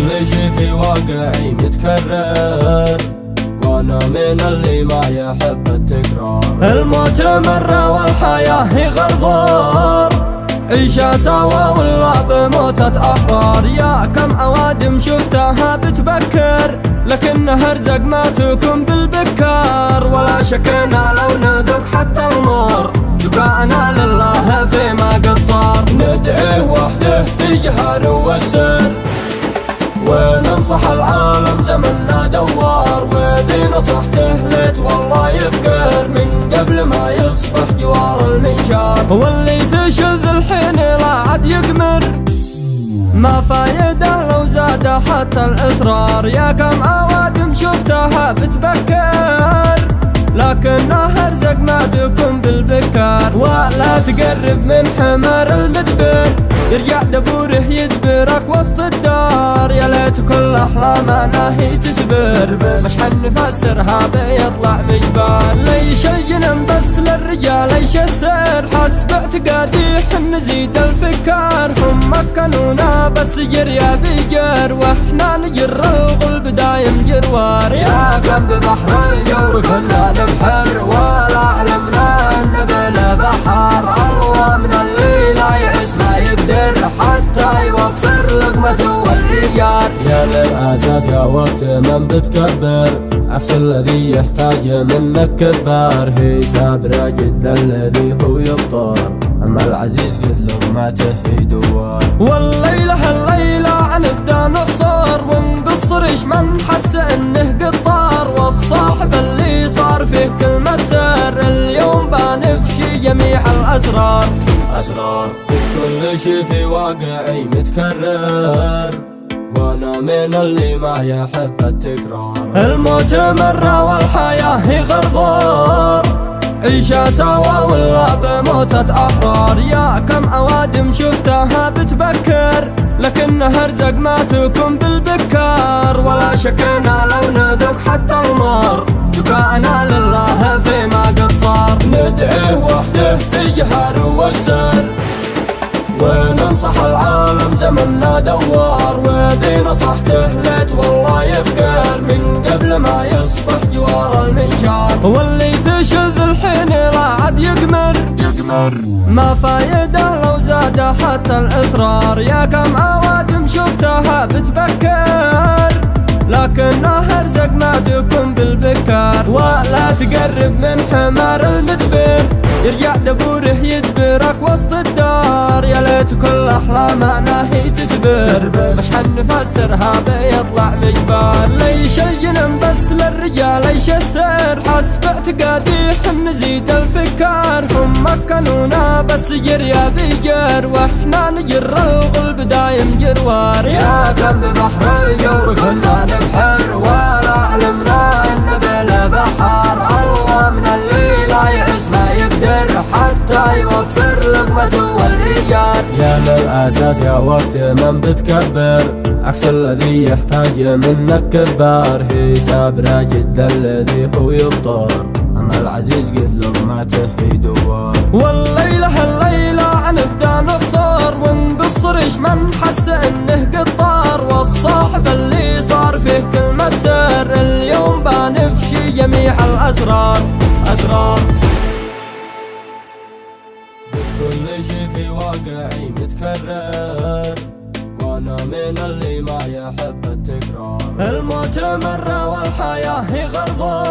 كل شي في واقعي متكرر، وانا من اللي ما يحب التكرار. الموت مرة والحياة هي غرضار، عيشها سوا ولا بموتة أحرار. يا كم أوادم شفتها بتبكر، لكنها رزق ما تكون بالبكار. ولا شكنا لو نذوق حتى النار، دعاءنا لله فيما قد صار. ندعيه وحده في جهر والسر، وننصح العالم زمننا دوار. وذي نصحته ليت والله يفكر، من قبل ما يصبح جوار المنشار. واللي في شذ الحين لا عاد يقمر، ما فايده لو زاد حتى الإصرار. يا كم أوادم شفتها بتبكر، لكنها رزق ما تكون بالبكار. ولا تقرب من حمار المدبر، يرجع دبوره يدبرك وسط الدار. يا ليت كل أحلامنا هي تسبر، مش حنفسرها بيطلع مجبار. ليش الجنن بس للرجال ايش السر، حسب اعتقادي حن نزيد الفكار. هم مكنونا بس جريا بيجر، واحنا نجر الغلب دايم جروار. يا كم ببحر الجور كنا نبحر، ولا علمنا ان بلا بحر. الله من اللي لا يعس ما يقدر، حتى يوفر لقمته والإيجار. يا للأسف يا وقت من بتكبر، عكس الذي يحتاج منك كبار. حساب راجد الذي هو يبطر، أما العزيز قد لقمته هي دوار. والليلة نبدا نحصر ونقصر، ايش من حس انه قطار. والصاحب اللي صار فيه كلمة سر، اليوم بنفشي جميع الأسرار. أسرار كل شي في واقعي متكرر، وانا من اللي ما يحب التكرار. الموت مرة والحياة هي غرضار، عيشها سوا ولا بموتة أحرار. يا كم أوادم شفتها بتبكر، لكنها رزق ما تكون بالبكار. ولا شكنا لو نذوق حتى النار، دعاءنا لله فيما قد صار. ندعيه وحده في جهر والسر، وننصح العالم زمننا دوار. وذي نصحته ليت والله يفكر، من قبل ما يصبح جوار المنشار. واللي في شذ الحين لا عاد يقمر، ما فايده لو زاد حتى الإصرار. يا كم أوادم شفتها بتبكر، لكنها رزق ما تكون بالبكار. ولا تقرب من حمار المدبر، يرجع دبوره يدبرك وسط الدار. يا ليت كل أحلامنا هي تسبر، مش حنفسرها بيطلع مجبار. ليش الجنن بس للرجال ايش السر، حسب اعتقادي حن نزيد الفكار. هم مكنونا بس جريا بيجر، واحنا نجر الغلب دايم جروار. يا كم ببحر الجور كنا نبحر، ولا علمنا ان بلا بحر. الله من اللي لا يعس ما يقدر، حتى يوفر لقمته والإيجار. يا للأسف يا وقت من بتكبر، عكس الذي يحتاج منك كبار. حساب راجد الذي هو يبطر، أما العزيز قد لقمته هي دوار. والليلة نبدا نحصر ونقصر، ايش من حس انه قطار. والصاحب اللي صار فيه كلمة سر، اليوم بنفشي جميع الأسرار. أسرار كل شي في واقعي متكرر، وانا من اللي ما يحب التكرار. الموت مرة والحياة هي غرضار،